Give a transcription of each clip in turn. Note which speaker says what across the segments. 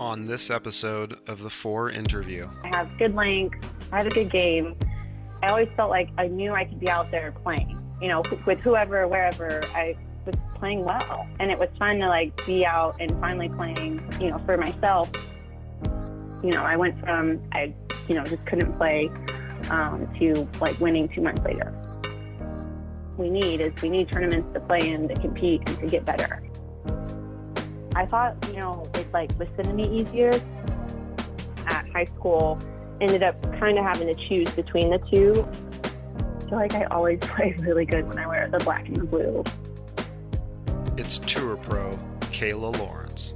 Speaker 1: on this episode of the Fore Interview.
Speaker 2: I have good length. I have a good game. I always felt like I knew I could be out there playing, with whoever, wherever. I was playing well. And it was fun to be out and finally playing, for myself. I went from, just couldn't play to winning 2 months later. We need tournaments to play in, to compete, and to get better. I thought, it was going to be easier. At high school, ended up kind of having to choose between the two. I feel like I always play really good when I wear the black and the blue.
Speaker 1: It's Tour Pro Kayla Lawrence.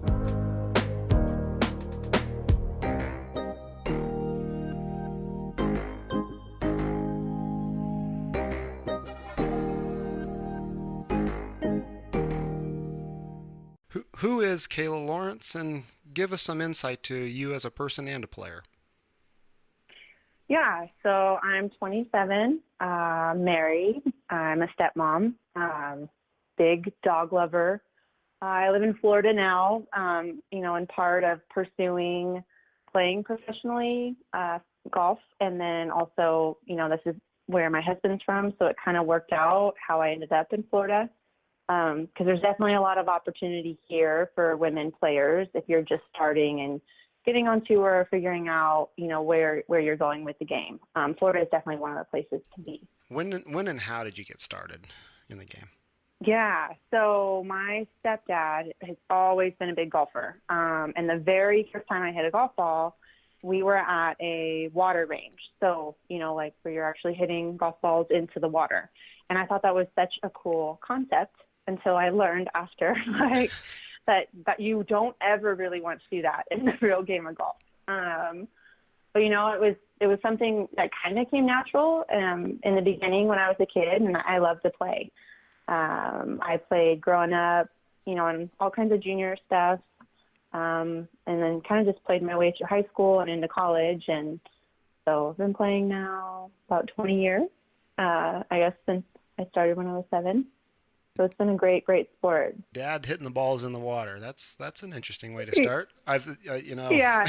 Speaker 1: Who is Kayla Lawrence, and give us some insight to you as a person and a player.
Speaker 2: Yeah, so I'm 27, married. I'm a stepmom, big dog lover. I live in Florida now, and part of pursuing playing professionally golf. And then also, this is where my husband's from, so it kind of worked out how I ended up in Florida. Because there's definitely a lot of opportunity here for women players if you're just starting and getting on tour, figuring out, where you're going with the game. Florida is definitely one of the places to be.
Speaker 1: When and how did you get started in the game?
Speaker 2: Yeah, so my stepdad has always been a big golfer. And the very first time I hit a golf ball, we were at a water range. So, where you're actually hitting golf balls into the water. And I thought that was such a cool concept until I learned after, that you don't ever really want to do that in the real game of golf. But it was something that kind of came natural in the beginning when I was a kid, and I loved to play. I played growing up, in all kinds of junior stuff, and then kind of just played my way through high school and into college. And so I've been playing now about 20 years, I guess, since I started when I was 7. So it's been a great, great sport.
Speaker 1: Dad hitting the balls in the water. That's an interesting way to start.
Speaker 2: Yeah.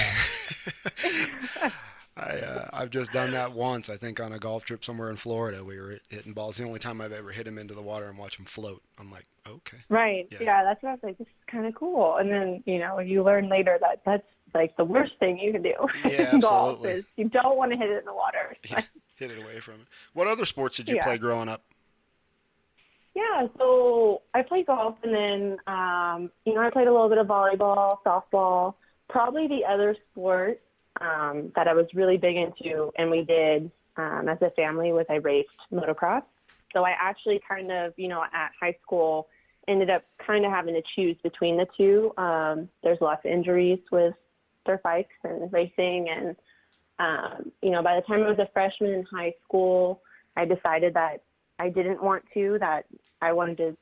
Speaker 1: I've just done that once, I think, on a golf trip somewhere in Florida. We were hitting balls. The only time I've ever hit them into the water and watch them float. I'm like, okay.
Speaker 2: Right. Yeah, that's what I was like, this is kind of cool. And then, you learn later that that's the worst thing you can do in golf is you don't want to hit it in the water.
Speaker 1: Yeah, hit it away from it. What other sports did you play growing up?
Speaker 2: Yeah, so I played golf, and then, I played a little bit of volleyball, softball. Probably the other sport that I was really big into, and we did as a family, was I raced motocross. So I actually kind of, at high school, ended up kind of having to choose between the two. There's lots of injuries with dirt bikes and racing, and, by the time I was a freshman in high school, I decided that I didn't want to, that I wanted to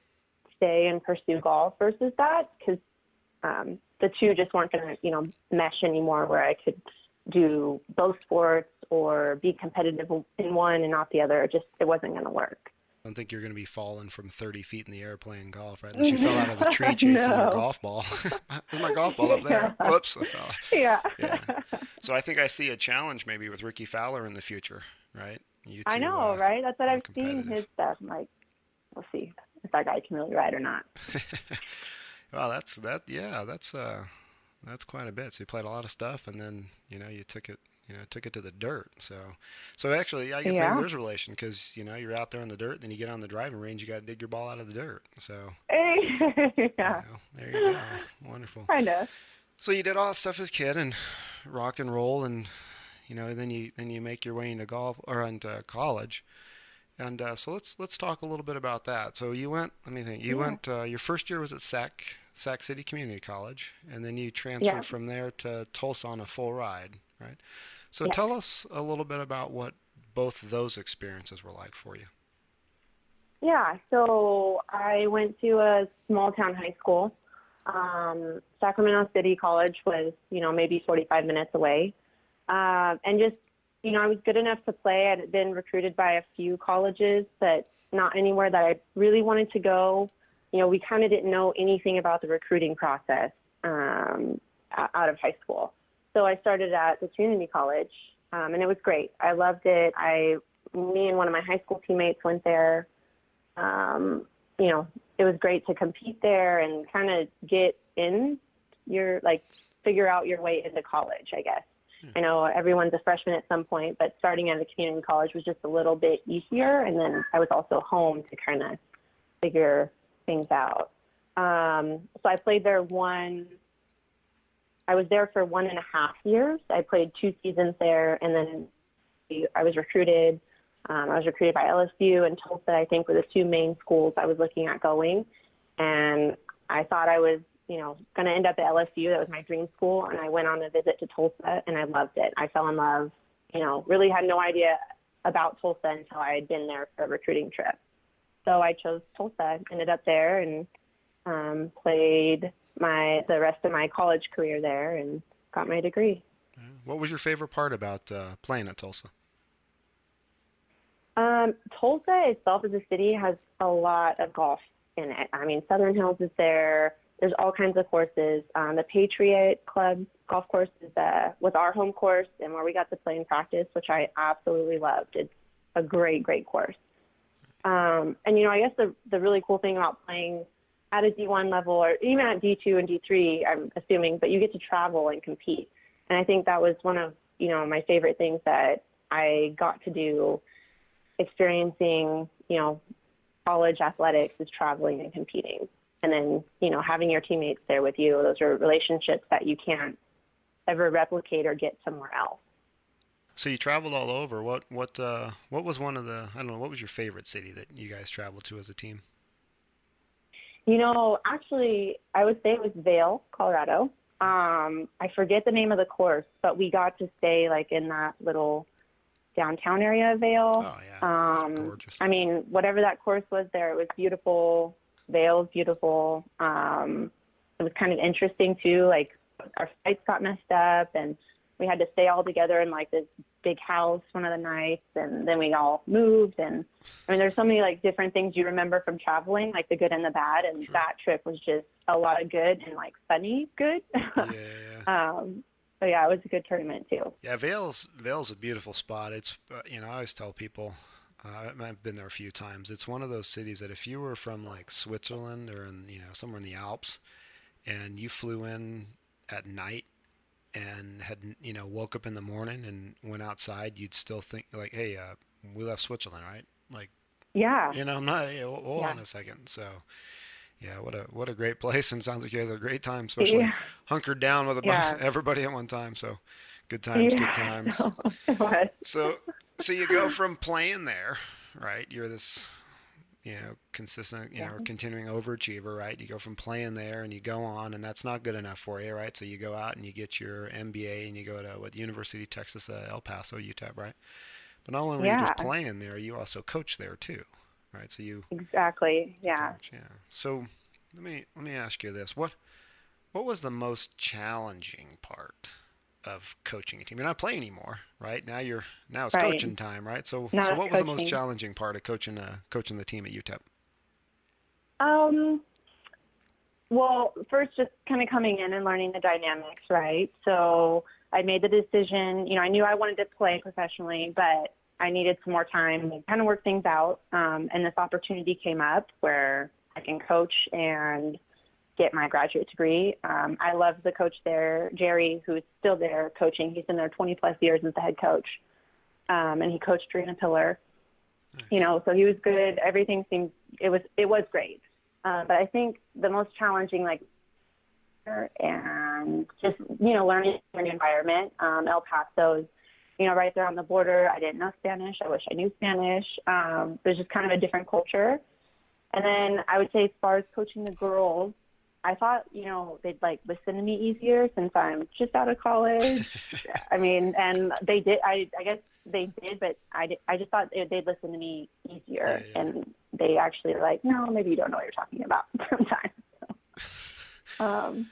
Speaker 2: stay and pursue golf versus that, because the two just weren't going to, mesh anymore, where I could do both sports or be competitive in one and not the other. It wasn't going to work.
Speaker 1: I don't think you're going to be falling from 30 feet in the air playing golf, right? Unless you fell out of a tree chasing your golf ball. Where's my golf ball up there?
Speaker 2: Yeah.
Speaker 1: Whoops, I fell.
Speaker 2: Yeah.
Speaker 1: So I think I see a challenge maybe with Ricky Fowler in the future, right?
Speaker 2: I know, right? That's what I've seen his stuff. I'm like, we'll see if that guy can really ride or not.
Speaker 1: Well, that's quite a bit. So you played a lot of stuff, and then you took it to the dirt. So actually, I guess maybe there's a relation, because you're out there in the dirt, then you get on the driving range, you got to dig your ball out of the dirt. So
Speaker 2: yeah,
Speaker 1: there you go, wonderful.
Speaker 2: Kind of.
Speaker 1: So you did all that stuff as a kid and rocked and rolled, and then you make your way into golf or into college. And so let's talk a little bit about that. So you went, let me think, went, your first year was at Sac City Community College, and then you transferred from there to Tulsa on a full ride, right? So tell us a little bit about what both of those experiences were like for you.
Speaker 2: Yeah, so I went to a small town high school. Sacramento City College was, maybe 45 minutes away. And just, I was good enough to play. I had been recruited by a few colleges, but not anywhere that I really wanted to go. We kind of didn't know anything about the recruiting process. out of high school. So I started at the community college, and it was great. I loved it. Me and one of my high school teammates went there. You know, it was great to compete there and kind of get in figure out your way into college, I guess. I know everyone's a freshman at some point, but starting at a community college was just a little bit easier. And then I was also home to kind of figure things out. So I played there I was there for 1.5 years. I played 2 seasons there, and then I was recruited. I was recruited by LSU and Tulsa, I think, were the 2 main schools I was looking at going. And I thought I was, going to end up at LSU. That was my dream school. And I went on a visit to Tulsa, and I loved it. I fell in love, really had no idea about Tulsa until I had been there for a recruiting trip. So I chose Tulsa, ended up there, and played the rest of my college career there and got my degree.
Speaker 1: What was your favorite part about playing at Tulsa?
Speaker 2: Tulsa itself as a city has a lot of golf in it. I mean, Southern Hills is there. There's all kinds of courses. The Patriot Club golf course was our home course and where we got to play and practice, which I absolutely loved. It's a great, great course. And, I guess the really cool thing about playing at a D1 level or even at D2 and D3, I'm assuming, but you get to travel and compete. And I think that was one of, my favorite things that I got to do experiencing, college athletics is traveling and competing. And then, having your teammates there with you, those are relationships that you can't ever replicate or get somewhere else.
Speaker 1: So you traveled all over. What was one of the, I don't know, what was your favorite city that you guys traveled to as a team?
Speaker 2: Actually, I would say it was Vail, Colorado. I forget the name of the course, but we got to stay in that little downtown area of Vail.
Speaker 1: Oh, yeah. It's gorgeous.
Speaker 2: I mean, whatever that course was there, it was beautiful. Vail was beautiful. It was kind of interesting, too. Our flights got messed up, and we had to stay all together in, this big house one of the nights, and then we all moved. And, I mean, there's so many, different things you remember from traveling, the good and the bad, and
Speaker 1: Sure.
Speaker 2: that trip was just a lot of good and, funny good.
Speaker 1: Yeah.
Speaker 2: So yeah, it was a good tournament too.
Speaker 1: Yeah, Vail's a beautiful spot. It's I always tell people, I've been there a few times. It's one of those cities that if you were from Switzerland or in somewhere in the Alps, and you flew in at night and had woke up in the morning and went outside, you'd still think hey, we left Switzerland, right?
Speaker 2: Yeah.
Speaker 1: I'm not. Hold on a second. So. Yeah, what a great place, and sounds like you had a great time, especially hunkered down with everybody at one time. So, good times, good times.
Speaker 2: No, it was.
Speaker 1: So you go from playing there, right? You're this, consistent, or continuing overachiever, right? You go from playing there, and you go on, and that's not good enough for you, right? So you go out and you get your MBA, and you go to University of Texas, El Paso, UTEP, right? But not only were you just playing there, you also coach there too. Right, so you
Speaker 2: exactly, yeah.
Speaker 1: Coach, yeah. So let me ask you this: what was the most challenging part of coaching a team? You're not playing anymore, right? Now it's
Speaker 2: right.
Speaker 1: coaching time, right? So
Speaker 2: now
Speaker 1: what was the most challenging part of coaching the team at UTEP?
Speaker 2: Well, first, just kind of coming in and learning the dynamics, right? So I made the decision. I knew I wanted to play professionally, but I needed some more time to kind of work things out. And this opportunity came up where I can coach and get my graduate degree. I love the coach there, Jerry, who's still there coaching. He's been there 20 plus years as the head coach. And he coached Trina Pillar,
Speaker 1: Nice.
Speaker 2: So he was good. Everything seemed, it was great. But I think the most challenging, and just, learning the environment, El Paso's, right there on the border. I didn't know Spanish. I wish I knew Spanish. It was just kind of a different culture. And then I would say as far as coaching the girls, I thought, they'd listen to me easier since I'm just out of college. I mean, and they did, I guess they did, but I just thought they'd listen to me easier.
Speaker 1: Yeah.
Speaker 2: And they actually no, maybe you don't know what you're talking about sometimes. So,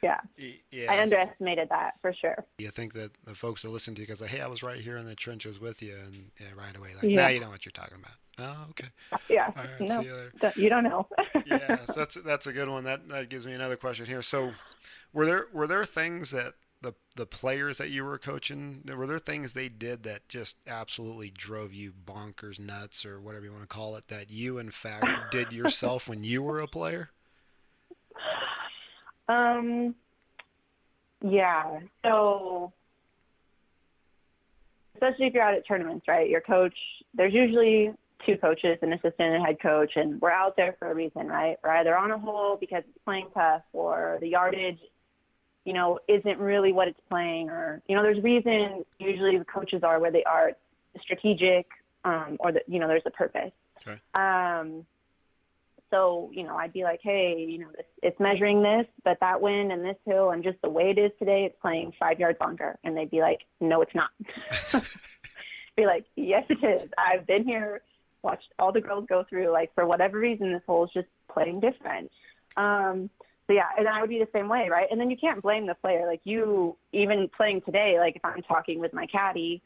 Speaker 2: Yeah. I
Speaker 1: Yeah.
Speaker 2: underestimated that for sure.
Speaker 1: You think that the folks that listen to you goes like, hey, I was right here in the trenches with you, and yeah, right away like, nah,
Speaker 2: Yeah.
Speaker 1: you know what you're talking about. Oh, okay.
Speaker 2: Yeah.
Speaker 1: All right. See
Speaker 2: No,
Speaker 1: you later.
Speaker 2: you don't know.
Speaker 1: Yeah. So that's a good one. That gives me another question here. So were there things that the players that you were coaching, were there things they did that just absolutely drove you bonkers nuts or whatever you want to call it, that you in fact did yourself when you were a player?
Speaker 2: Um, yeah. So, especially if you're out at tournaments, right? Your coach, there's usually two coaches, an assistant and a head coach, and we're out there for a reason, right? We're either on a hole because it's playing tough or the yardage, isn't really what it's playing, or, there's reason usually the coaches are where they are, strategic, or that, there's a purpose.
Speaker 1: Okay.
Speaker 2: So, I'd be like, hey, it's measuring this, but that wind and this hill and just the way it is today, it's playing 5 yards longer. And they'd be like, no, it's not. Be like, yes, it is. I've been here, watched all the girls go through, like, for whatever reason, this hole is just playing different. So yeah, and I would be the same way, right? And then you can't blame the player. Like, you, even playing today, like if I'm talking with my caddy,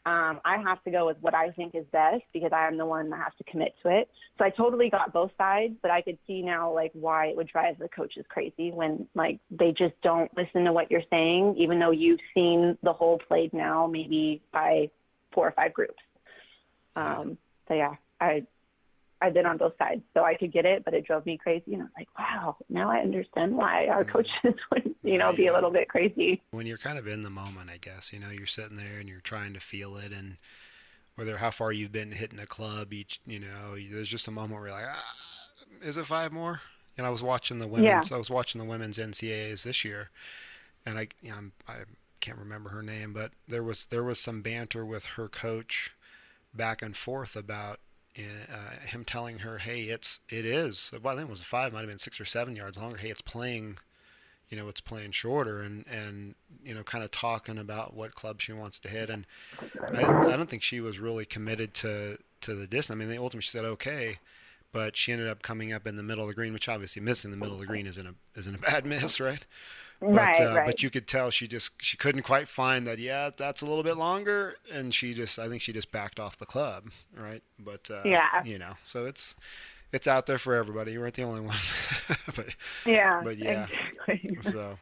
Speaker 2: I have to go with what I think is best because I am the one that has to commit to it. So I totally got both sides, but I could see now, like, why it would drive the coaches crazy when, like, they just don't listen to what you're saying, even though you've seen the whole played now maybe by 4 or 5 groups. So yeah, I've been on both sides, so I could get it, but it drove me crazy. And I was like, wow, now I understand why our coaches would, be a little bit crazy.
Speaker 1: When you're kind of in the moment, I guess, you're sitting there and you're trying to feel it, and whether how far you've been hitting a club each, there's just a moment where you're like, is it 5 more? And I was watching the women's,
Speaker 2: Yeah.
Speaker 1: I was watching the women's NCAAs this year, and I can't remember her name, but there was some banter with her coach back and forth about him telling her, hey, it is, well, I think it was a 5, might have been 6 or 7 yards longer. Hey, it's playing, it's playing shorter, and kind of talking about what club she wants to hit. And I don't think she was really committed to the distance. I mean, they ultimately, she said okay, but she ended up coming up in the middle of the green, which obviously missing the middle of the green isn't a bad miss, right? But,
Speaker 2: Right.
Speaker 1: But you could tell she couldn't quite find that. Yeah, that's a little bit longer, and I think she just backed off the club, right? But
Speaker 2: Yeah.
Speaker 1: So it's out there for everybody. You weren't the only one, but
Speaker 2: Yeah.
Speaker 1: yeah.
Speaker 2: Exactly.
Speaker 1: So,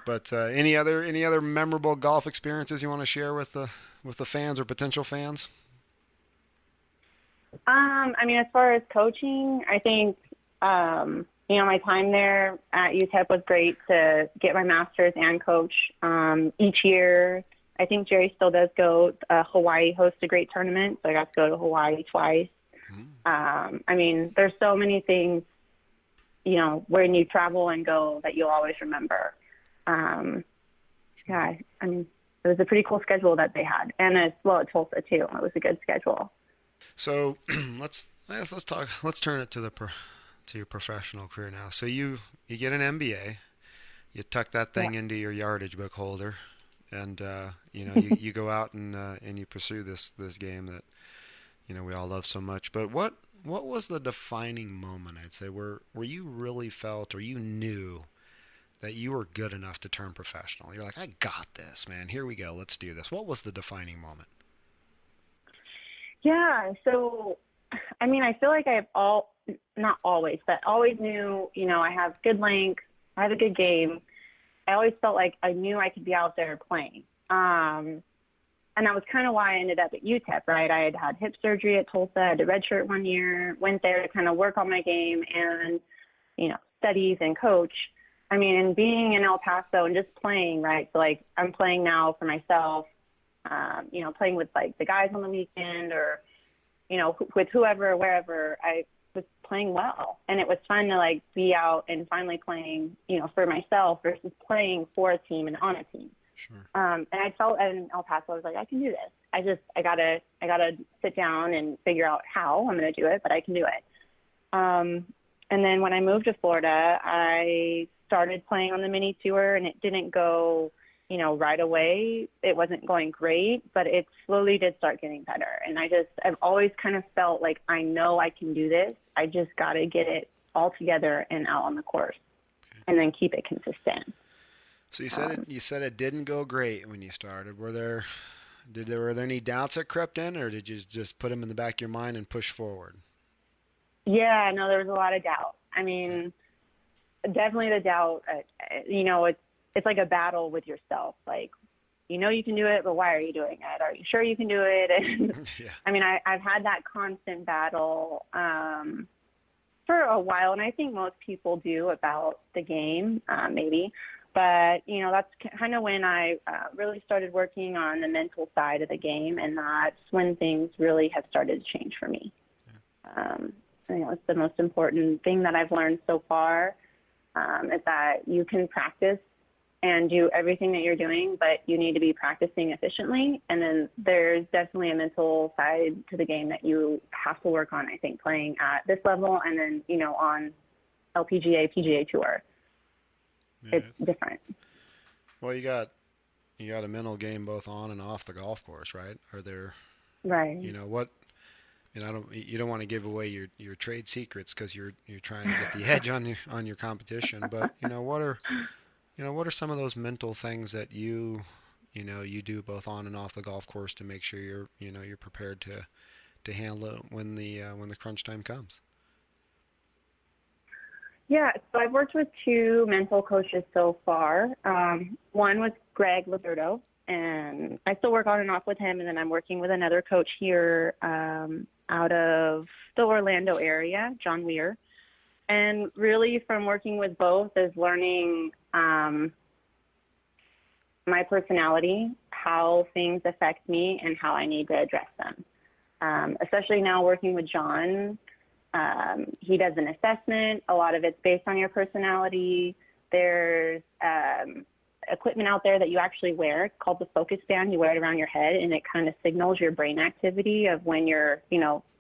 Speaker 1: but any other memorable golf experiences you want to share with the fans or potential fans?
Speaker 2: I mean, as far as coaching, I think, my time there at UTEP was great to get my master's and coach. Each year, I think Jerry still does go. Hawaii hosts a great tournament, so I got to go to Hawaii twice. I mean, there's so many things, when you travel and go that you'll always remember. Yeah, I mean, it was a pretty cool schedule that they had, and as well at Tulsa too. It was a good schedule.
Speaker 1: So let's talk. Let's turn it to your professional career now. So you get an MBA, you tuck that thing into your yardage book holder, and you go out and you pursue this game that we all love so much. But what was the defining moment, I'd say, where you really felt, or you knew that you were good enough to turn professional? You're like, I got this, man. Here we go. Let's do this. What was the defining moment?
Speaker 2: Yeah. So, I mean, I feel like not always, but always knew, I have good length. I have a good game. I always felt like I knew I could be out there playing. And that was kind of why I ended up at UTEP, right? I had hip surgery at Tulsa. I had to redshirt 1 year, went there to kind of work on my game and, studies and coach. I mean, and being in El Paso and just playing, right? So, like, I'm playing now for myself, playing with, like, the guys on the weekend or, with whoever, wherever. I was playing well. And it was fun to, like, be out and finally playing, for myself versus playing for a team and on a team.
Speaker 1: Sure.
Speaker 2: And I felt in El Paso, I was like, I can do this. I gotta sit down and figure out how I'm going to do it, but I can do it. And then when I moved to Florida, I started playing on the mini tour, and it didn't go, right away. It wasn't going great, but it slowly did start getting better. And I've always kind of felt like I know I can do this. I just got to get it all together and out on the course. and then keep it consistent.
Speaker 1: So you said it didn't go great when you started. Were there any doubts that crept in, or did you just put them in the back of your mind and push forward?
Speaker 2: Yeah, no, there was a lot of doubt. I mean, definitely the doubt. It's like a battle with yourself. Like, you can do it, but why are you doing it? Are you sure you can do it? And
Speaker 1: Yeah.
Speaker 2: I mean, I've had that constant battle for a while, and I think most people do about the game, maybe. But, that's kind of when I really started working on the mental side of the game, and that's when things really have started to change for me. It's the most important thing that I've learned so far, is that you can practice and do everything that you're doing, but you need to be practicing efficiently. And then there's definitely a mental side to the game that you have to work on, I think, playing at this level and then, on LPGA, PGA Tour.
Speaker 1: Yeah.
Speaker 2: It's different.
Speaker 1: Well, you got a mental game both on and off the golf course, right? Are there,
Speaker 2: Right.
Speaker 1: what, you don't want to give away your trade secrets because you're trying to get the edge on your competition, but what are some of those mental things that you do both on and off the golf course to make sure you're prepared to handle it when the crunch time comes?
Speaker 2: Yeah, so I've worked with 2 mental coaches so far. One was Greg Pattison, and I still work on and off with him, and then I'm working with another coach here out of the Orlando area, John Weir. And really from working with both is learning my personality, how things affect me, and how I need to address them. Especially now working with John, he does an assessment. A lot of it's based on your personality. There's equipment out there that you actually wear. It's called the focus band. You wear it around your head, and it kind of signals your brain activity of when you're,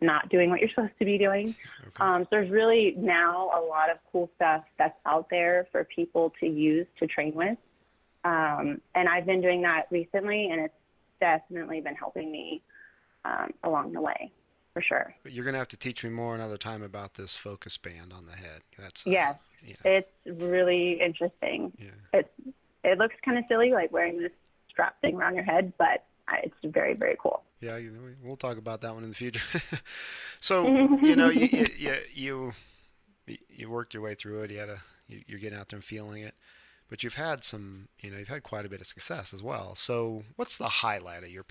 Speaker 2: not doing what you're supposed to be doing. Okay. So there's really now a lot of cool stuff that's out there for people to use to train with. And I've been doing that recently, and it's definitely been helping me along the way, for sure.
Speaker 1: But you're going to have to teach me more another time about this focus band on the head. That's
Speaker 2: yes, it's really interesting. Yeah. It looks kind of silly, like wearing this strap thing around your head, but it's very, very cool.
Speaker 1: Yeah, we'll talk about that one in the future. So, you worked your way through it. You're getting out there and feeling it, but you've had quite a bit of success as well. So, what's the highlight of your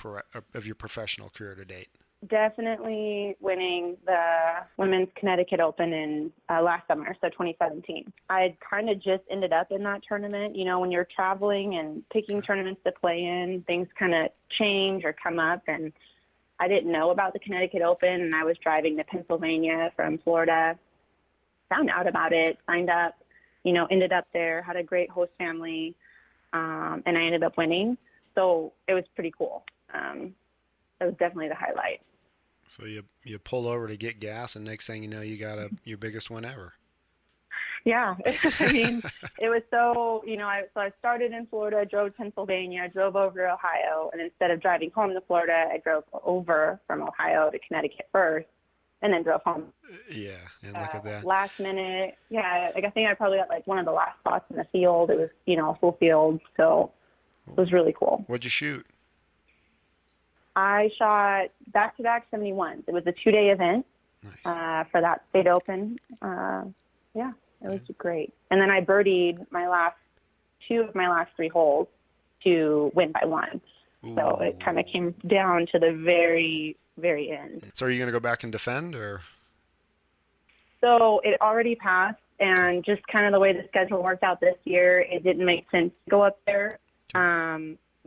Speaker 1: professional career to date?
Speaker 2: Definitely winning the Women's Connecticut Open in last summer, so 2017. I had kind of just ended up in that tournament. When you're traveling and picking tournaments to play in, things kind of change or come up, and I didn't know about the Connecticut Open, and I was driving to Pennsylvania from Florida, found out about it, signed up, ended up there, had a great host family, and I ended up winning. So it was pretty cool. It was definitely the highlight.
Speaker 1: So you pull over to get gas, and next thing you know, you got your biggest win ever.
Speaker 2: Yeah, I mean, it was so, I started in Florida, drove to Pennsylvania, drove over to Ohio, and instead of driving home to Florida, I drove over from Ohio to Connecticut first, and then drove home.
Speaker 1: Yeah, and look at that.
Speaker 2: Last minute, yeah, I think I probably got one of the last spots in the field. It was, a full field, so it was really cool.
Speaker 1: What'd you shoot?
Speaker 2: I shot back-to-back 71s. It was a 2-day event.
Speaker 1: Nice.
Speaker 2: For that state open. Yeah, it was great. And then I birdied two of my last 3 holes to win by 1. Ooh. So it kind of came down to the very, very end.
Speaker 1: So are you going to go back and defend, or?
Speaker 2: So it already passed, and just kind of the way the schedule worked out this year, it didn't make sense to go up there.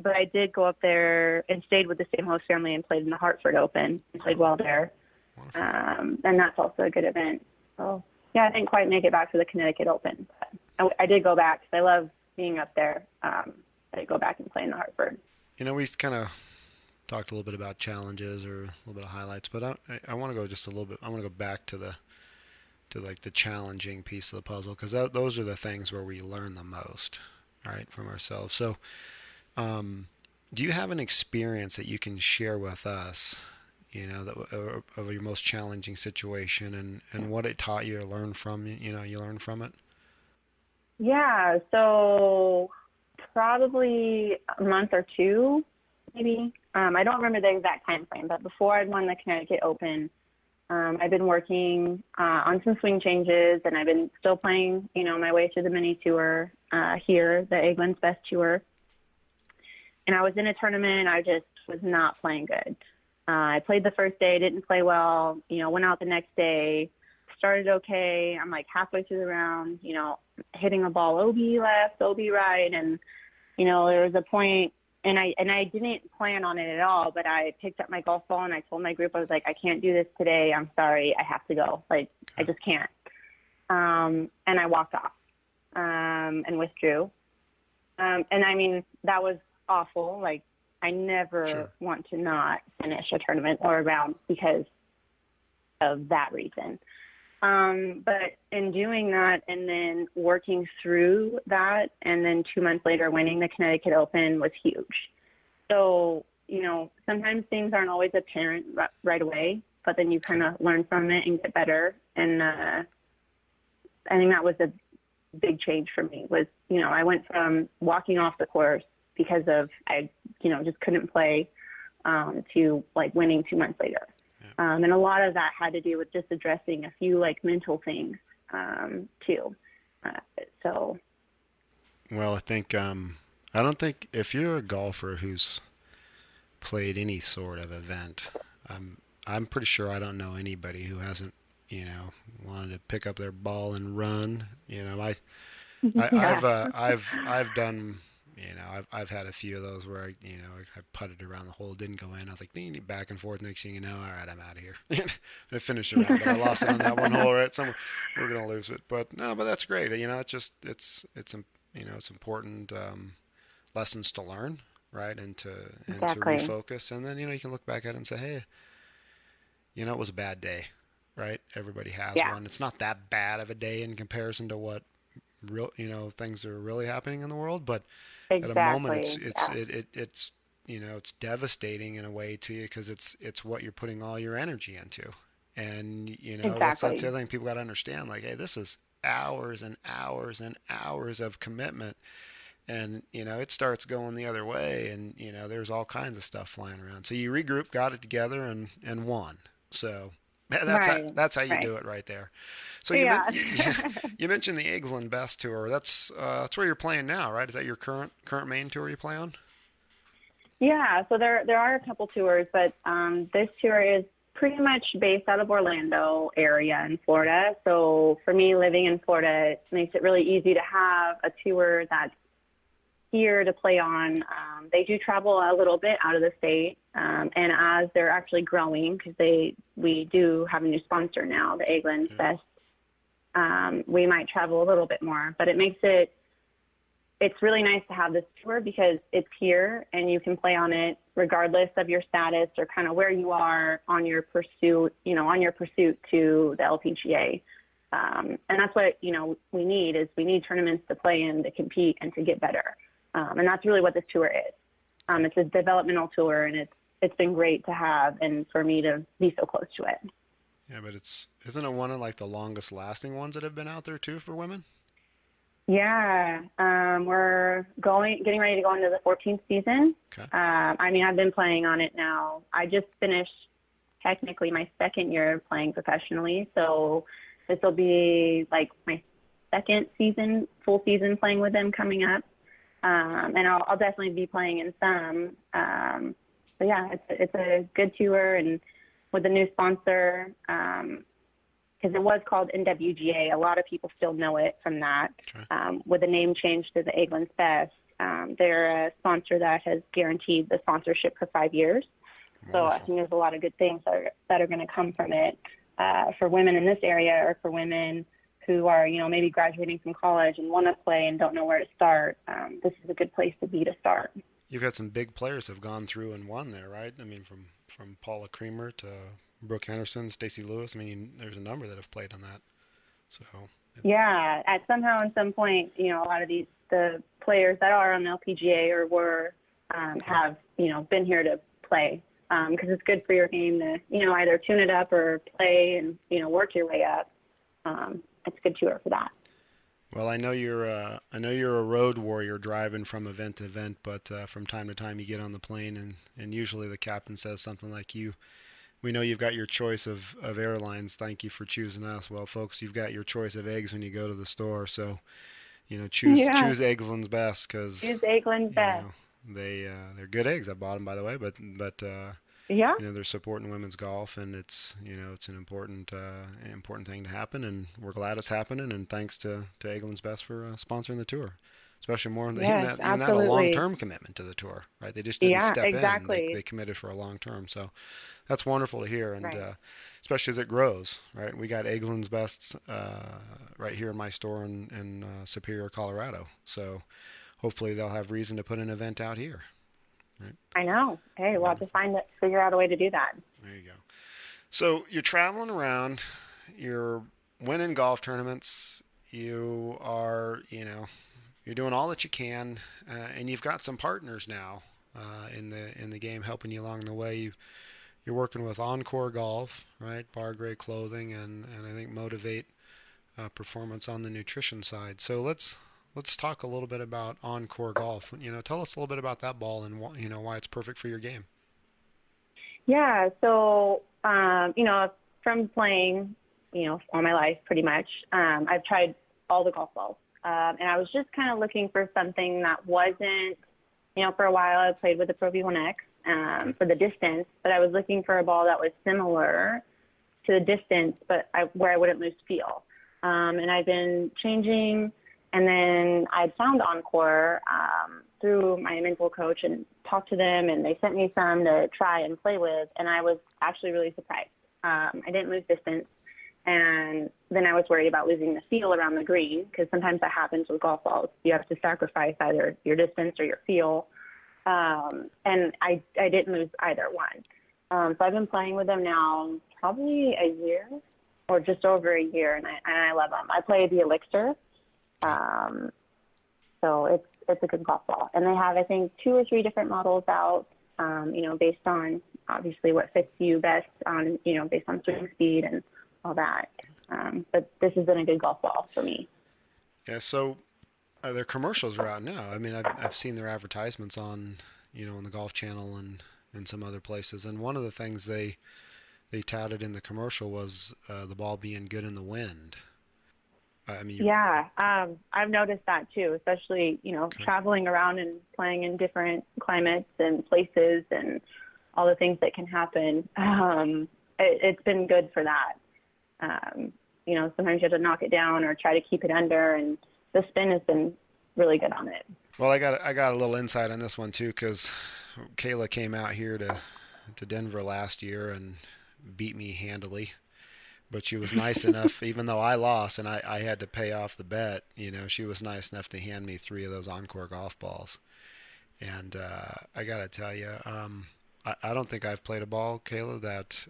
Speaker 2: But I did go up there and stayed with the same host family and played in the Hartford Open and played well there. And that's also a good event. So, yeah, I didn't quite make it back to the Connecticut Open. But I did go back because I love being up there. I did go back and play in the Hartford.
Speaker 1: We kind of talked a little bit about challenges or a little bit of highlights, but I want to go just a little bit. I want to go back to the challenging piece of the puzzle, because those are the things where we learn the most, right, from ourselves. So, do you have an experience that you can share with us, of your most challenging situation and what it taught you or learned from, you learned from it?
Speaker 2: Yeah, so probably a month or two, maybe. I don't remember the exact time frame, but before I'd won the Connecticut Open, I've been working on some swing changes, and I've been still playing, my way through the mini tour here, the Eglin's Best Tour. And I was in a tournament. I just was not playing good. I played the first day, didn't play well, went out the next day, started okay. I'm like halfway through the round, hitting a ball OB left, OB right. And, there was a point, and I didn't plan on it at all, but I picked up my golf ball and I told my group, I was like, I can't do this today. I'm sorry. I have to go. Like, I just can't. And I walked off and withdrew. And I mean, that was awful. Like, I never want to not finish a tournament or a round because of that reason. But in doing that and then working through that and then 2 months later winning the Connecticut Open was huge. So, sometimes things aren't always apparent right away, but then you kind of learn from it and get better. And I think that was a big change for me was, I went from walking off the course because of I just couldn't play to like winning 2 months later. And a lot of that had to do with just addressing a few like mental things too.
Speaker 1: Well, I think I don't think if you're a golfer who's played any sort of event, I'm pretty sure I don't know anybody who hasn't wanted to pick up their ball and run. I've done. I've had a few of those where I putted around the hole, didn't go in. I was like, back and forth. Next thing you know, all right, I'm out of here. I finished around, but I lost it on that one hole. Right, somewhere we're gonna lose it. But no, but that's great. It's just it's important lessons to learn, right, and to refocus, and then you can look back at it and say, hey, it was a bad day, right? Everybody has one. It's not that bad of a day in comparison to what real things are really happening in the world, but at a moment it's it's devastating in a way to you because it's what you're putting all your energy into, and that's the other thing people got to understand, like, hey, this is hours and hours and hours of commitment, and it starts going the other way, and there's all kinds of stuff flying around, so you regroup, got it together, and won. So that's how you do it right there. So you mentioned the Eglin's Best Tour. That's where you're playing now, right? Is that your current main tour you play on?
Speaker 2: Yeah. So there are a couple tours, but this tour is pretty much based out of Orlando area in Florida. So for me, living in Florida, it makes it really easy to have a tour that's here to play on. They do travel a little bit out of the state, and as they're actually growing, because we do have a new sponsor now, the Eglin's Best. We might travel a little bit more, but it's really nice to have this tour because it's here and you can play on it regardless of your status or kind of where you are on your pursuit to the LPGA. And that's what, we need tournaments to play in, to compete and to get better. And that's really what this tour is. It's a developmental tour, and it's been great to have and for me to be so close to it.
Speaker 1: Yeah, but isn't it one of like the longest lasting ones that have been out there too for women?
Speaker 2: Yeah, we're getting ready to go into the 14th season.
Speaker 1: Okay.
Speaker 2: I've been playing on it now. I just finished technically my second year of playing professionally, so this will be like my second season, full season playing with them coming up. And I'll definitely be playing in some. But yeah, it's a good tour, and with a new sponsor, because it was called NWGA. A lot of people still know it from that. Okay. With the name change to the Eglin's Best, they're a sponsor that has guaranteed the sponsorship for 5 years. Wonderful. So I think there's a lot of good things that are going to come from it for women in this area, or for women who are, maybe graduating from college and want to play and don't know where to start. This is a good place to be to start.
Speaker 1: You've had some big players have gone through and won there, right? I mean, from Paula Creamer to Brooke Henderson, Stacey Lewis. I mean, there's a number that have played on that. So
Speaker 2: yeah, at some point, a lot of the players that are on the LPGA or were have been here to play because it's good for your game to either tune it up or play and work your way up. It's a good tour for that.
Speaker 1: Well, I know you're a road warrior driving from event to event, but from time to time you get on the plane and usually the captain says something like we know you've got your choice of airlines. Thank you for choosing us. Well, folks, you've got your choice of eggs when you go to the store. So, choose
Speaker 2: Yeah,
Speaker 1: choose Eggland's best because,
Speaker 2: use England's
Speaker 1: you
Speaker 2: best.
Speaker 1: know, they're good eggs. I bought them by the way, but
Speaker 2: Yeah,
Speaker 1: they're supporting women's golf, and it's an important thing to happen, and we're glad it's happening. And thanks to Eggland's Best for sponsoring the tour, especially more
Speaker 2: yes,
Speaker 1: even that a long
Speaker 2: absolutely.
Speaker 1: term commitment to the tour, right? They just didn't
Speaker 2: Yeah,
Speaker 1: step in; they
Speaker 2: exactly.
Speaker 1: committed for a long term. So that's wonderful to hear, and
Speaker 2: Right.
Speaker 1: especially as it grows, right? We got Eggland's Best right here in my store in Superior, Colorado. So hopefully they'll have reason to put an event out here, right?
Speaker 2: I know. Hey, we'll have to
Speaker 1: Wonderful.
Speaker 2: figure out a way to do that.
Speaker 1: There you go. So you're traveling around, you're winning golf tournaments, you're doing all that you can, and you've got some partners now in the game helping you along the way. You're working with Encore Golf, right? Bar Grade Clothing, and I think Motivate Performance on the nutrition side. So let's talk a little bit about Encore Golf. Tell us a little bit about that ball and why it's perfect for your game.
Speaker 2: Yeah. So, from playing, all my life pretty much, I've tried all the golf balls. And I was just kind of looking for something that wasn't, for a while I played with the Pro V1X
Speaker 1: Okay.
Speaker 2: for the distance, but I was looking for a ball that was similar to the distance, but where I wouldn't lose feel. And I've been changing, and then I found Encore through my mental coach and talked to them, and they sent me some to try and play with, and I was actually really surprised. I didn't lose distance, and then I was worried about losing the feel around the green because sometimes that happens with golf balls. You have to sacrifice either your distance or your feel, and I didn't lose either one. So I've been playing with them now probably a year or just over a year, and I love them. I play the Elixir,
Speaker 1: Okay.
Speaker 2: um, so it's a good golf ball, and they have I think two or three different models out, based on obviously what fits you best on based on swing speed and all that. But this has been a good golf ball for me.
Speaker 1: Yeah. So their commercials are out now. I mean, I've seen their advertisements on the Golf Channel and some other places. And one of the things they touted in the commercial was the ball being good in the wind. I mean,
Speaker 2: Yeah, I've noticed that too, especially,
Speaker 1: okay.
Speaker 2: traveling around and playing in different climates and places and all the things that can happen. It's been good for that. Sometimes you have to knock it down or try to keep it under, and the spin has been really good on it.
Speaker 1: Well, I got a little insight on this one too because Kayla came out here to Denver last year and beat me handily. But she was nice enough, even though I lost and I had to pay off the bet. She was nice enough to hand me three of those Encore golf balls. And I got to tell you, I don't think I've played a ball, Kayla, that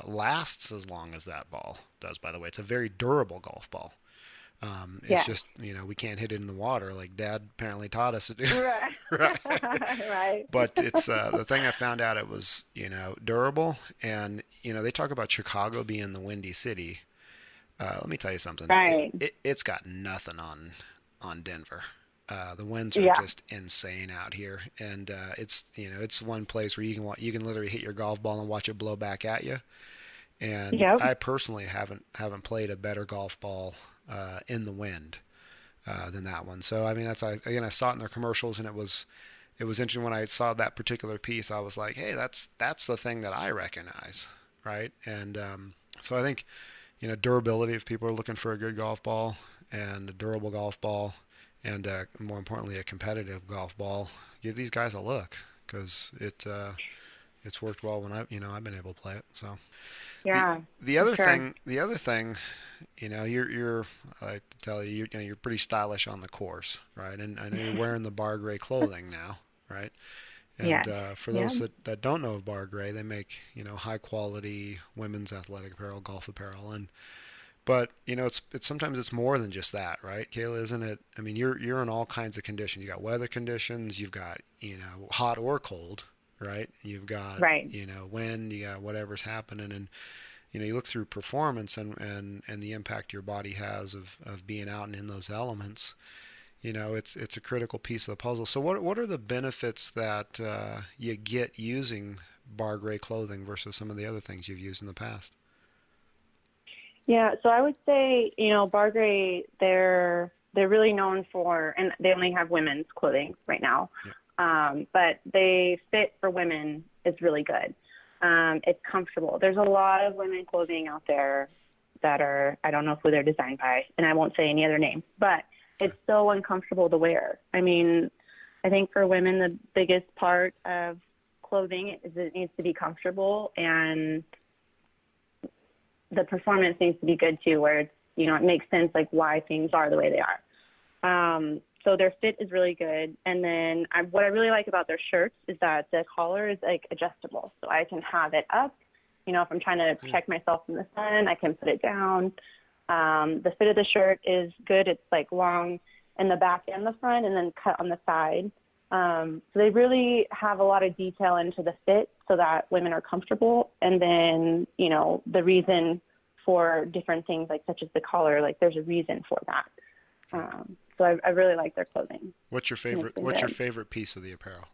Speaker 1: lasts as long as that ball does, by the way. It's a very durable golf ball. It's
Speaker 2: Yeah.
Speaker 1: just, we can't hit it in the water like Dad apparently taught us to do.
Speaker 2: Right.
Speaker 1: Right.
Speaker 2: Right.
Speaker 1: But it's the thing I found out it was, durable. And, they talk about Chicago being the windy city. Let me tell you something.
Speaker 2: Right.
Speaker 1: It's got nothing on Denver. The winds are
Speaker 2: Yeah.
Speaker 1: just insane out here, and it's one place where you can literally hit your golf ball and watch it blow back at you. And
Speaker 2: Yep.
Speaker 1: I personally haven't played a better golf ball in the wind than that one. So I mean again I saw it in their commercials, and it was interesting when I saw that particular piece. I was like, hey, that's the thing that I recognize, right? And so I think durability, if people are looking for a good golf ball and a durable golf ball, and more importantly, a competitive golf ball, give these guys a look because it's worked well when I've been able to play it. So the
Speaker 2: Yeah,
Speaker 1: the
Speaker 2: for
Speaker 1: other
Speaker 2: sure.
Speaker 1: thing the other thing, you're I like to tell you you're pretty stylish on the course, right? And I know you're wearing the Bar Gray clothing now, right? And
Speaker 2: Yes.
Speaker 1: for
Speaker 2: Yep.
Speaker 1: those that don't know of Bar Gray, they make high quality women's athletic apparel, golf apparel, and but it's sometimes it's more than just that, right, Kayla? Isn't it? I mean, you're in all kinds of conditions. You got weather conditions. You've got hot or cold, right? You've got
Speaker 2: Right.
Speaker 1: wind. You got whatever's happening, you look through performance and the impact your body has of being out and in those elements. It's a critical piece of the puzzle. So what are the benefits that you get using bar gray clothing versus some of the other things you've used in the past?
Speaker 2: Yeah, so I would say, Bar Gray, they're really known for, and they only have women's clothing right now, but they fit for women is really good. It's comfortable. There's a lot of women clothing out there that are, I don't know who they're designed by, and I won't say any other names, but it's so uncomfortable to wear. I mean, I think for women, the biggest part of clothing is it needs to be comfortable, and the performance needs to be good too, where it's, it makes sense like why things are the way they are. So their fit is really good. And then what I really like about their shirts is that the collar is like adjustable. So I can have it up, if I'm trying to protect myself from the sun, I can put it down. The fit of the shirt is good. It's like long in the back and the front and then cut on the side. So they really have a lot of detail into the fit so that women are comfortable. And then, the reason for different things, like such as the collar, like there's a reason for that. So I really like their clothing.
Speaker 1: What's your favorite piece of the apparel?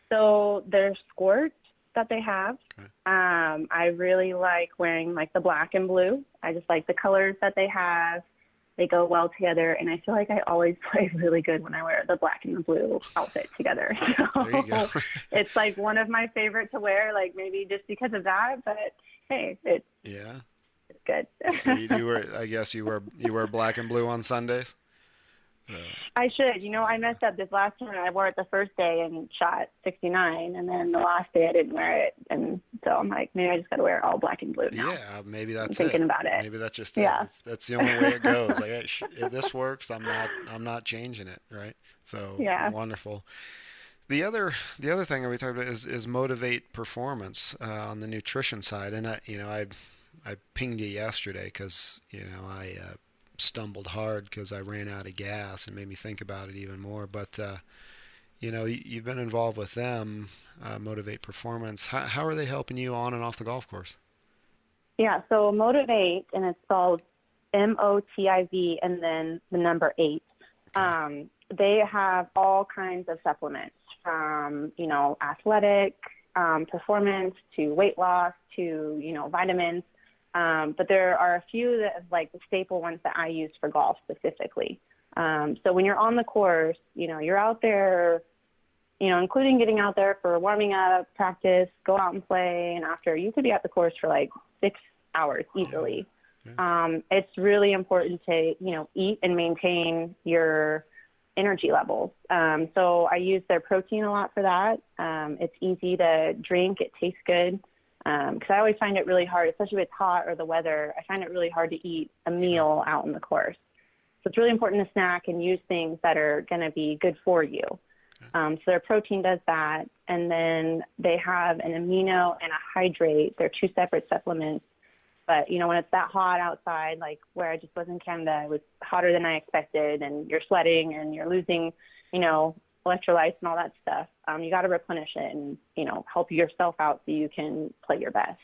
Speaker 2: So their skirts that they have.
Speaker 1: Okay.
Speaker 2: I really like wearing like the black and blue. I just like the colors that they have. They go well together, and I feel like I always play really good when I wear the black and the blue outfit together. So
Speaker 1: there you go.
Speaker 2: It's like one of my favorite to wear, like maybe just because of that, but hey, it's good.
Speaker 1: So you wear black and blue on Sundays? So.
Speaker 2: I should. I messed up this last time. I wore it the first day and shot 69, and then the last day I didn't wear it, and so I'm like, maybe I just got to wear all black and blue now.
Speaker 1: Yeah, maybe that's
Speaker 2: I'm thinking about it.
Speaker 1: Maybe that's just that's the only way it goes. Like, hey, this works. I'm not changing it, right? So wonderful. The other thing that we talked about is motivate performance on the nutrition side, and I pinged you yesterday because I stumbled hard because I ran out of gas and made me think about it even more. But you've been involved with them, Motivate Performance. How are they helping you on and off the golf course?
Speaker 2: Yeah, so Motivate, and it's spelled MOTIV and then the number 8. Okay. They have all kinds of supplements from athletic performance to weight loss to vitamins. But there are a few that like the staple ones that I use for golf specifically. So when you're on the course, you're out there, including getting out there for warming up, practice, go out and play. And after, you could be at the course for like 6 hours easily. Yeah. It's really important to, eat and maintain your energy levels. So I use their protein a lot for that. It's easy to drink. It tastes good. Because I always find it really hard, especially if it's hot or the weather, I find it really hard to eat a meal out on the course. So it's really important to snack and use things that are going to be good for you. So their protein does that. And then they have an amino and a hydrate. They're 2 separate supplements. But, when it's that hot outside, like where I just was in Canada, it was hotter than I expected, and you're sweating and you're losing, electrolytes and all that stuff. You got to replenish it and, help yourself out so you can play your best.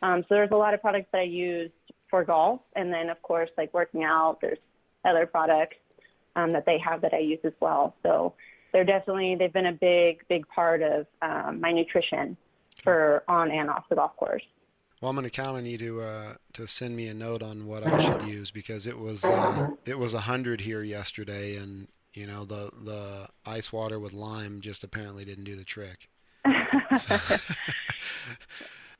Speaker 2: So there's a lot of products that I use for golf. And then, of course, like working out, there's other products that they have that I use as well. So they've been a big, big part of my nutrition for on and off the golf course.
Speaker 1: Well, I'm going to count on you to send me a note on what I should use, because it was 100 here yesterday, and the ice water with lime just apparently didn't do the trick. So,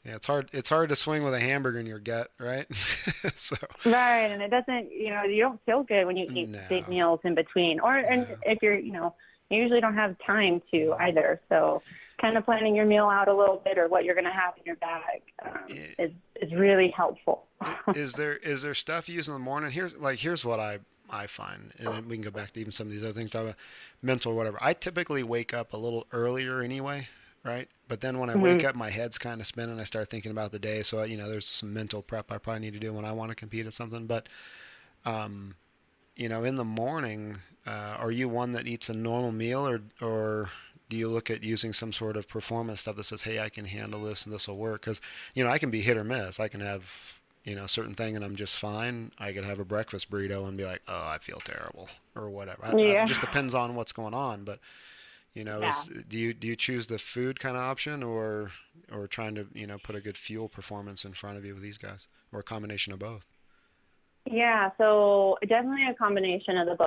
Speaker 1: yeah, it's hard to swing with a hamburger in your gut, right? So.
Speaker 2: Right, and it doesn't, you don't feel good when you eat big meals in between, and if you're, you usually don't have time to either. So, kind of planning your meal out a little bit, or what you're going to have in your bag, is really helpful.
Speaker 1: Is there stuff you use in the morning? Here's what I find, and we can go back to even some of these other things, talk about mental or whatever. I typically wake up a little earlier anyway, right? But then when I wake up, my head's kind of spinning. I start thinking about the day. So, there's some mental prep I probably need to do when I want to compete at something. But, in the morning, are you one that eats a normal meal, or do you look at using some sort of performance stuff that says, hey, I can handle this and this will work? Because, you know, I can be hit or miss. I can have, you know, a certain thing and I'm just fine. I could have a breakfast burrito and be like, oh, I feel terrible or whatever. It
Speaker 2: Yeah.
Speaker 1: just depends on what's going on. But, you know,
Speaker 2: Yeah.
Speaker 1: do you choose the food kind of option or trying to, you know, put a good fuel performance in front of you with these guys, or a combination of both?
Speaker 2: Yeah, so definitely a combination of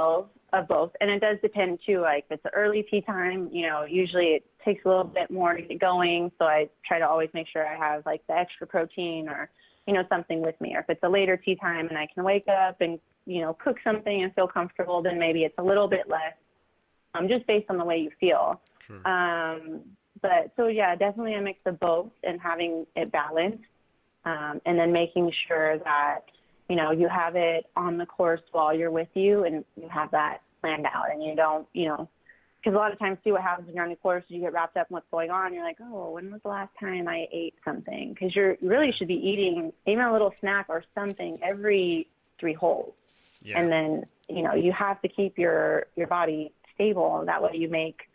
Speaker 2: both. And it does depend too, like if it's an early tea time, you know, usually it takes a little bit more to get going. So I try to always make sure I have like the extra protein or, you know, something with me. Or if it's a later tea time and I can wake up and, you know, cook something and feel comfortable, then maybe it's a little bit less, just based on the way you feel.
Speaker 1: Sure.
Speaker 2: But so yeah, definitely a mix of both and having it balanced. And then making sure that, you know, you have it on the course while you're with you and you have that planned out and you don't, you know, because a lot of times too what happens when you're on the course is you get wrapped up in what's going on. You're like, oh, when was the last time I ate something? Because you really should be eating even a little snack or something every 3 holes.
Speaker 1: Yeah.
Speaker 2: And then, you know, you have to keep your body stable. And that way you make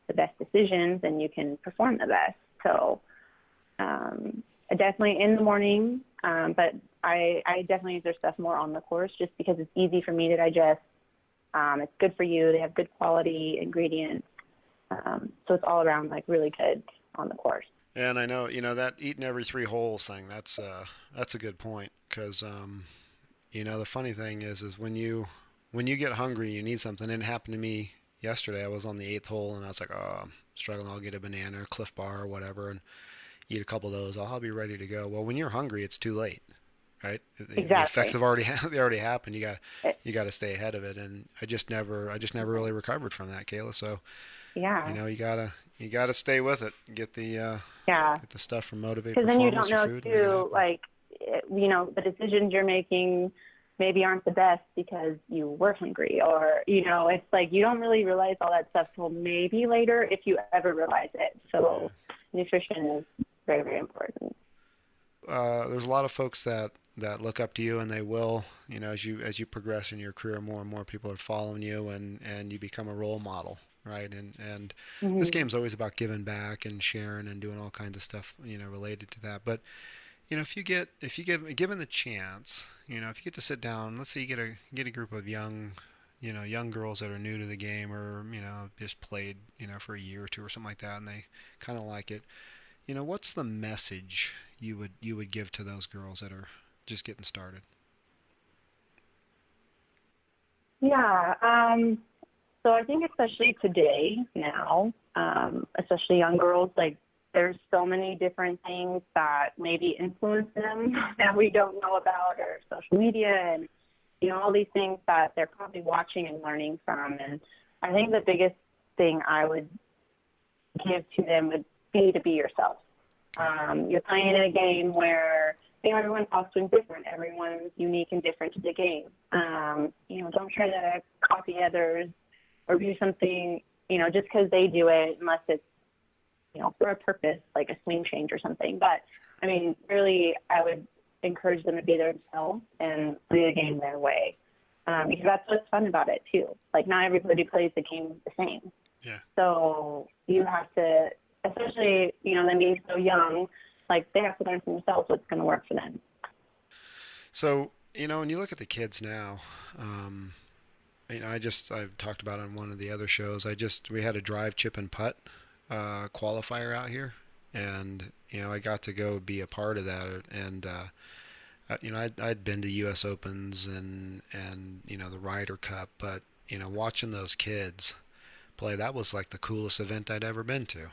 Speaker 2: the best decisions and you can perform the best. So definitely in the morning, but I definitely use their stuff more on the course just because it's easy for me to digest. It's good for you. They have good quality ingredients. So it's all around like really good on the course.
Speaker 1: And I know, you know, that eating every 3 holes thing, that's a good point because, you know, the funny thing is when you get hungry, you need something. And it happened to me yesterday. I was on the 8th hole and I was like, oh, I'm struggling. I'll get a banana or Cliff Bar or whatever and eat a couple of those. I'll be ready to go. Well, when you're hungry, it's too late. Right?
Speaker 2: Exactly.
Speaker 1: The effects have already happened. You got to stay ahead of it. And I just never really recovered from that, Kayla. So,
Speaker 2: yeah,
Speaker 1: you know, you gotta stay with it. Get the stuff from Motivate
Speaker 2: because then you don't
Speaker 1: Performance
Speaker 2: know
Speaker 1: food.
Speaker 2: too, like, you know, the decisions you're making maybe aren't the best because you were hungry or, you know, it's like you don't really realize all that stuff till maybe later if you ever realize it. So nutrition is very, very important.
Speaker 1: There's a lot of folks that look up to you, and they will, you know, as you progress in your career, more and more people are following you, and you become a role model, right? And this game's always about giving back and sharing and doing all kinds of stuff, you know, related to that. But you know, if you get given the chance, you know, if you get to sit down, let's say you get a group of young girls that are new to the game, or you know, just played, you know, for a year or two or something like that, and they kind of like it. You know, what's the message you would give to those girls that are just getting started?
Speaker 2: Yeah. So I think especially today now, especially young girls, like there's so many different things that maybe influence them that we don't know about, or social media and, you know, all these things that they're probably watching and learning from. And I think the biggest thing I would give to them would be to be yourself. You're playing in a game where, you know, everyone's costume's different. Everyone's unique and different to the game. You know, don't try to copy others or do something, you know, just because they do it, unless it's, you know, for a purpose, like a swing change or something. But, I mean, really, I would encourage them to be themselves and play the game their way. Because that's what's fun about it, too. Like, not everybody plays the game the same.
Speaker 1: Yeah.
Speaker 2: So you have to, especially, you know, them being so young, like, they have to learn for themselves what's going to work for them.
Speaker 1: So, you know, when you look at the kids now, you know, I've talked about it on one of the other shows. We had a drive, chip, and putt qualifier out here, and you know, I got to go be a part of that, and you know, I'd been to U.S. Opens and you know, the Ryder Cup, but you know, watching those kids play, that was like the coolest event I'd ever been to,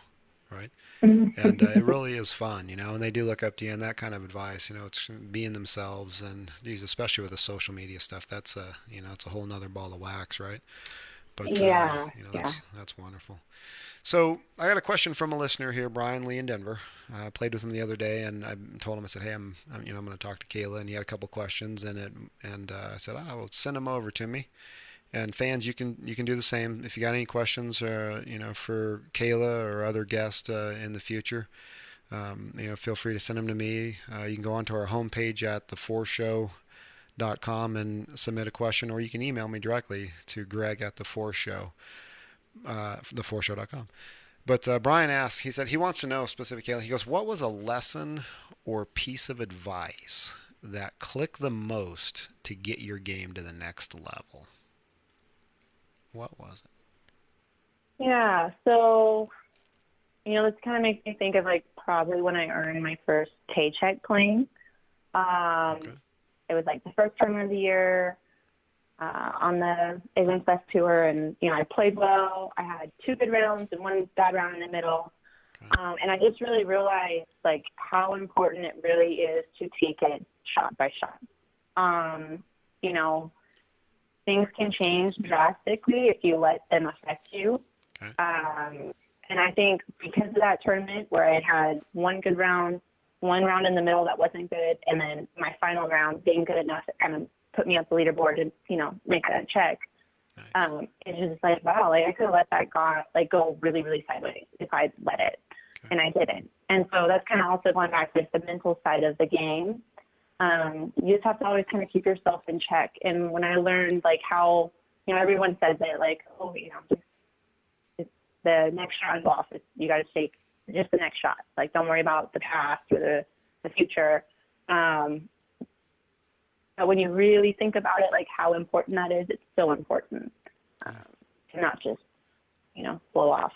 Speaker 1: right? And it really is fun, you know, and they do look up to you, and that kind of advice, you know, it's being themselves, and these, especially with the social media stuff, that's you know, it's a whole nother ball of wax, right? But you know, that's wonderful. So I got a question from a listener here, Brian Lee in Denver. I played with him the other day, and I told him, I said, hey, I'm going to talk to Kayla, and he had a couple questions, and I said, well, send them over to me. And fans, you can do the same. If you got any questions, you know, for Kayla or other guests in the future, you know, feel free to send them to me. You can go onto our homepage at theforeshow.com and submit a question, or you can email me directly to Greg at theforeshow.com. But Brian asks, he said he wants to know specifically, he goes, what was a lesson or piece of advice that clicked the most to get your game to the next level? What was it?
Speaker 2: Yeah. So, this kind of makes me think of like probably when I earned my first paycheck playing.
Speaker 1: Okay.
Speaker 2: It was like the first tournament of the year on the Avon Fest tour, and I played well. I had 2 good rounds and 1 bad round in the middle,
Speaker 1: Okay.
Speaker 2: and I just really realized like how important it really is to take it shot by shot. You know, things can change drastically if you let them affect you.
Speaker 1: Okay.
Speaker 2: And I think because of that tournament where I had 1 good round, 1 round in the middle that wasn't good, and then my final round being good enough to kind of put me up the leaderboard and, make that check.
Speaker 1: Nice.
Speaker 2: It's just like, wow, like I could have let that go really, really sideways if I'd let it.
Speaker 1: Okay.
Speaker 2: And I didn't. And so that's kind of also going back to the mental side of the game. You just have to always kind of keep yourself in check. And when I learned like how, everyone says it like, oh, it's the next shot in golf, you got to take just the next shot. Like, don't worry about the past or the future. But when you really think about it, like how important that is, it's so important to not just, blow off.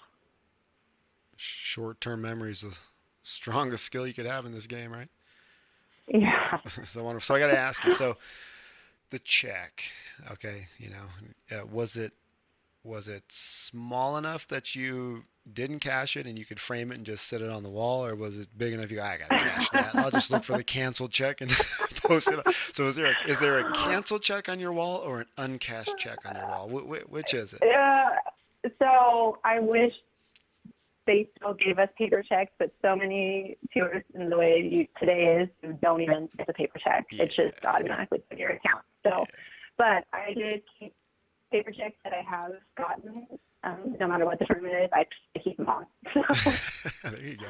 Speaker 1: Short-term memory is the strongest skill you could have in this game, right?
Speaker 2: Yeah.
Speaker 1: So wonderful. So I got to ask you. So the check, okay, was it small enough that you didn't cash it and you could frame it and just sit it on the wall, or was it big enough you go, I got to cash that? I'll just look for the canceled check and post it. So is there a canceled check on your wall or an uncashed check on your wall? Which is it?
Speaker 2: So I wish they still gave us paper checks, but so many tourists in the way today is, you don't even get a paper check.
Speaker 1: Yeah.
Speaker 2: It's just automatically put in your account. So, but I did keep paper checks that I have gotten. No matter what the tournament is, I keep them all. So,
Speaker 1: there you go.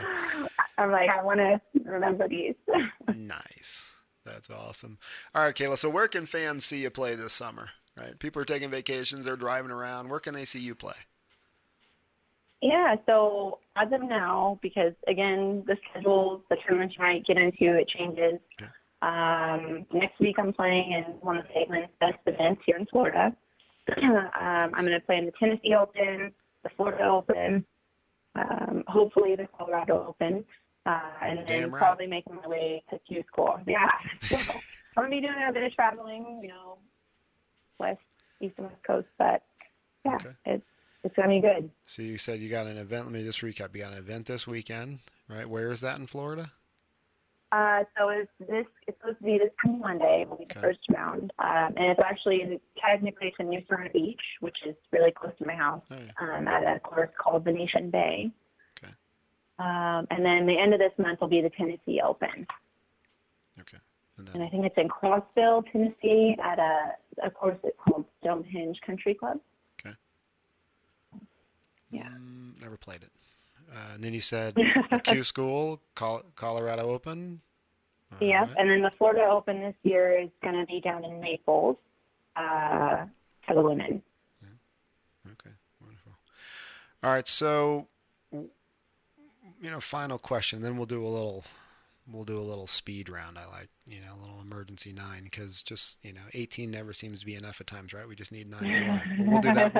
Speaker 2: I'm like, I want to remember these.
Speaker 1: Nice. That's awesome. All right, Kayla. So where can fans see you play this summer? Right? People are taking vacations. They're driving around. Where can they see you play?
Speaker 2: Yeah, so as of now, because again, the schedule, the tournaments you might get into, it changes.
Speaker 1: Okay.
Speaker 2: Next week I'm playing in one of the Atlant's best events here in Florida. I'm going to play in the Tennessee Open, the Florida Open, hopefully the Colorado Open, and then probably making my way to Q School. Yeah, so I'm going to be doing a bit of traveling, west, east, and west coast, but yeah, okay. It's going to be good.
Speaker 1: So you said you got an event. Let me just recap. You got an event this weekend, right? Where is that in Florida?
Speaker 2: So it's supposed to be this coming Monday, will be the first round. And it's actually, technically, it's in New Smyrna Beach, which is really close to my house, at a course called Venetian Bay.
Speaker 1: Okay.
Speaker 2: And then the end of this month will be the Tennessee Open.
Speaker 1: Okay.
Speaker 2: And I think it's in Crossville, Tennessee, at a course that's called Stonehenge Country Club.
Speaker 1: Okay.
Speaker 2: Yeah.
Speaker 1: Never played it. And then you said Q School, Colorado Open.
Speaker 2: Yep. Right. And then the Florida Open this year is going to be down in Naples for the women.
Speaker 1: Yeah. Okay. Wonderful. All right. So, final question. Then we'll do a little speed round. I like, a little emergency 9 because just, 18 never seems to be enough at times, right? We just need 9 more. We'll do that.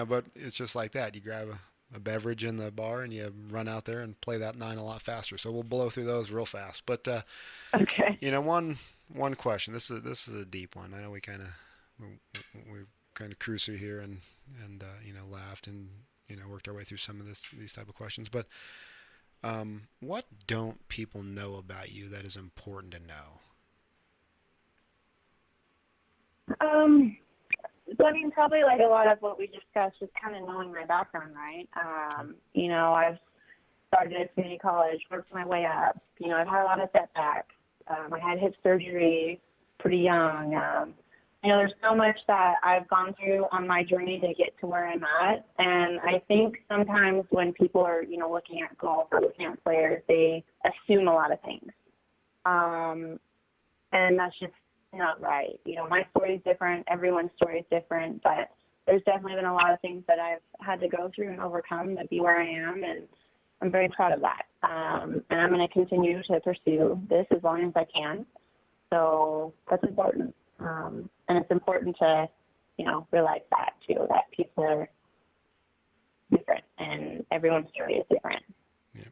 Speaker 1: But it's just like that. You grab a beverage in the bar and you run out there and play that 9 a lot faster. So we'll blow through those real fast. But
Speaker 2: okay.
Speaker 1: One question. This is a deep one. I know we kind of cruised through here and laughed and worked our way through some of these type of questions. But what don't people know about you that is important to know?
Speaker 2: So, I mean, probably like a lot of what we discussed, just kind of knowing my background, right? I've started at community college, worked my way up. I've had a lot of setbacks. I had hip surgery pretty young. There's so much that I've gone through on my journey to get to where I'm at. And I think sometimes when people are, looking at golf or looking at players, they assume a lot of things. And that's just not right. My story is different. Everyone's story is different. But there's definitely been a lot of things that I've had to go through and overcome to be where I am, and I'm very proud of that. And I'm going to continue to pursue this as long as I can. So that's important. And it's important to, realize that too, that people are different and everyone's story is different.
Speaker 1: Yeah.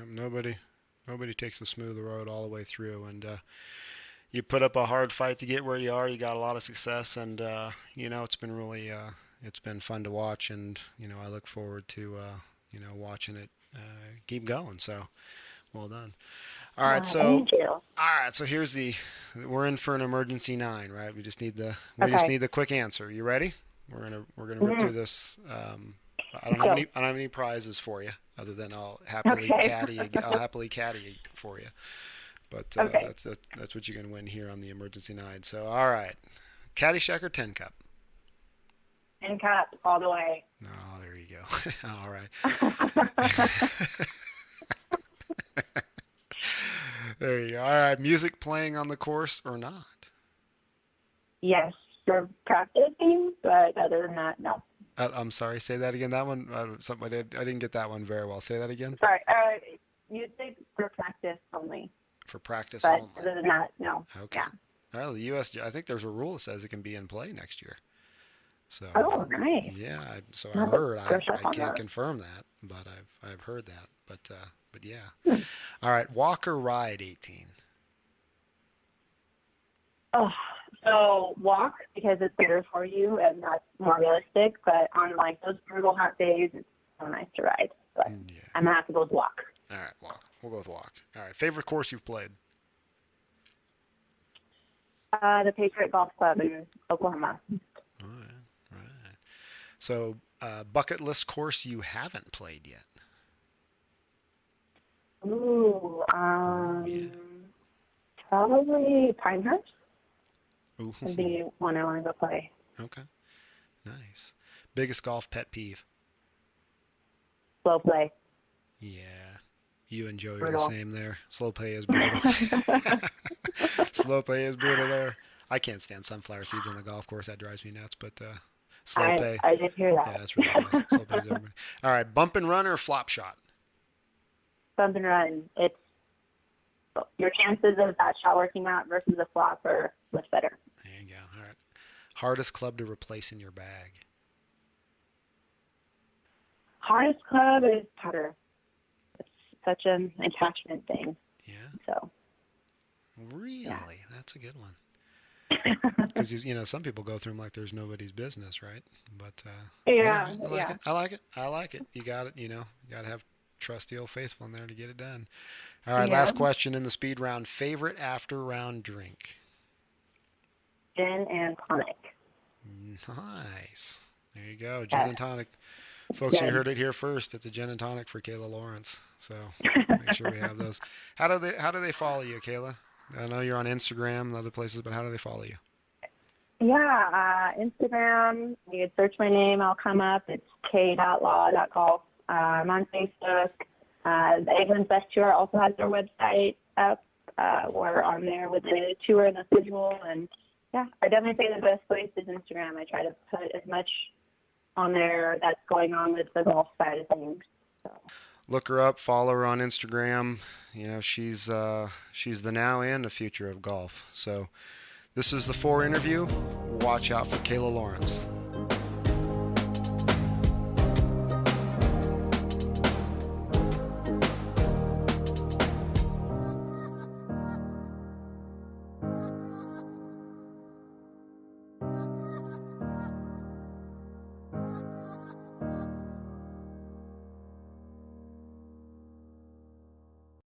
Speaker 1: Nobody takes a smooth road all the way through, and you put up a hard fight to get where you are. You got a lot of success, and it's been really it's been fun to watch, and I look forward to watching it keep going. So, well done. All right,
Speaker 2: Thank you.
Speaker 1: All right, so we're in for an emergency 9, right? We just need the quick answer. You ready? We're gonna rip through this. I don't have any prizes for you other than I'll happily caddy for you. But that's what you can win here on the emergency 9. So all right, Caddyshack or 10 cup?
Speaker 2: 10 cup all the way.
Speaker 1: Oh, there you go. All right. There you go. All right, music playing on the course or not?
Speaker 2: Yes, for practicing, but other than that, no.
Speaker 1: I'm sorry. Say that again. That one, something I didn't get that one very well. Say that again.
Speaker 2: Sorry. You'd say for practice only.
Speaker 1: For practice
Speaker 2: but
Speaker 1: only.
Speaker 2: Other than that, no.
Speaker 1: Okay.
Speaker 2: Yeah.
Speaker 1: Well, the U.S. I think there's a rule that says it can be in play next year. So.
Speaker 2: Oh, nice.
Speaker 1: Yeah. I heard. I can't confirm that, but I've heard that. But yeah. All right. Walk or ride 18?
Speaker 2: Oh. So walk because it's better for you and that's more realistic. But on like those brutal hot days, it's so nice to ride. But yeah. I'm gonna have to go with walk.
Speaker 1: All right, walk. We'll go with walk. All right. Favorite course you've played?
Speaker 2: The Patriot Golf Club in Oklahoma.
Speaker 1: All right. So bucket list course you haven't played yet?
Speaker 2: Ooh, probably Pinehurst. Would be one I want to go play.
Speaker 1: Okay. Nice. Biggest golf pet peeve?
Speaker 2: Slow play.
Speaker 1: Yeah. You and Joey are the same there. Slow play is brutal. Slow play is brutal there. I can't stand sunflower seeds on the golf course. That drives me nuts. But slow play.
Speaker 2: I did hear that.
Speaker 1: Yeah, that's really nice. Slow play is everybody. All right. Bump and run or flop shot?
Speaker 2: Bump and run. It's your chances of that shot working out versus a flop are much better.
Speaker 1: There you go. All right. Hardest club to replace in your bag?
Speaker 2: Hardest club is putter. It's such an attachment thing.
Speaker 1: Yeah.
Speaker 2: So.
Speaker 1: Really? Yeah. That's a good one. Because some people go through them like there's nobody's business, right? But
Speaker 2: yeah,
Speaker 1: I like it. You got it. You got to have trusty old faithful in there to get it done. All right, last question in the speed round. Favorite after round drink?
Speaker 2: Gin and tonic.
Speaker 1: Nice. There you go. Gin and tonic. Folks, you heard it here first. It's a gin and tonic for Kayla Lawrence. So make sure we have those. How do they follow you, Kayla? I know you're on Instagram and other places, but how do they follow you?
Speaker 2: Yeah, Instagram. You can search my name. I'll come up. It's k.law.golf. I'm on Facebook. The Eggman's Best Tour also has their website up. We're on there with the tour and the schedule. And, yeah, I definitely say the best place is Instagram. I try to put as much on there that's going on with the golf side of things. So.
Speaker 1: Look her up. Follow her on Instagram. She's the now and the future of golf. So this is the Fore Interview. Watch out for Kayla Lawrence.